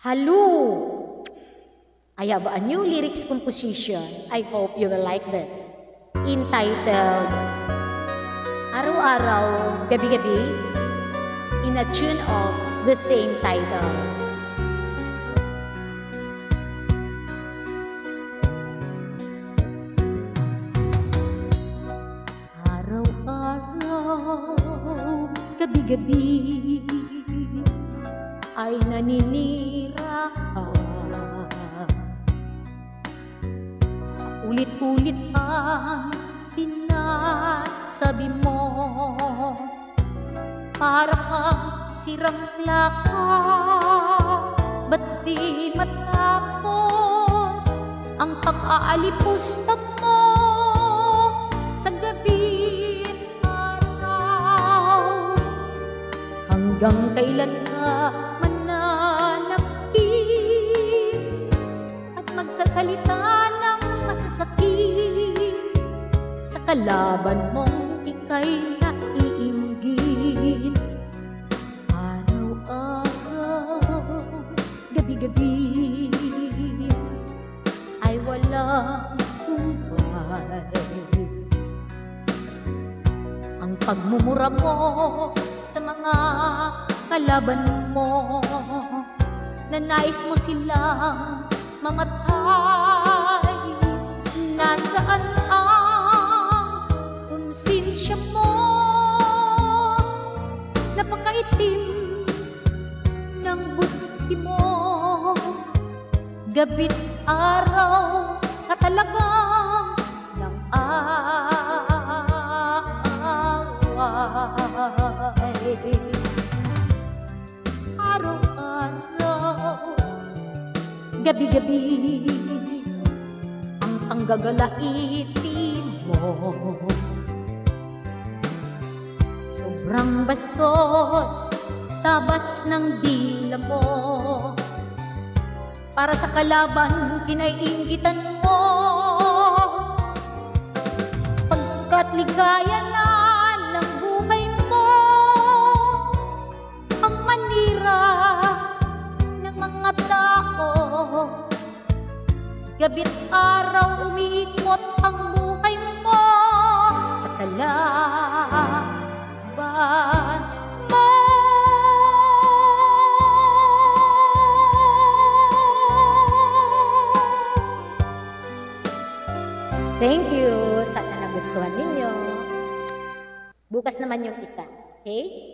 Hello! I have a new lyrics composition. I hope you will like this. Entitled, Araw-araw, Gabi-gabi, in a tune of the same title. Araw-araw, gabi-gabi, ay naninira ka. Ulit-ulit ang sinasabi mo, para kang sirang plaka. Ba't di matapos ang pang-aalipusta mo sa gabi't araw? Hanggang kailan ka mananakit at magsasalita ng masasakit sa kalaban mong ika'y naiinggit? Araw-araw, gabi-gabi, ay walang buhay. Ang pagmumura mo sa mga kalaban mo, na nais mo silang mamatay. Nasaan ang konsensya mo? Napakaitim ng buti mo. Gabi't araw ka talagang nang aaway. Araw-araw, gabi-gabi, ang panggagalaitin mo. Sobrang bastos, tabas ng dila mo, para sa kalaban kinaiinggitan mo. Pagkat ligaya na ng buhay mo, ang manira ng mga tao. Gabi't araw umiikot ang buhay mo sa kalaban mo. Thank you. Sana nagustuhan ninyo. Bukas naman yung isa. Okay?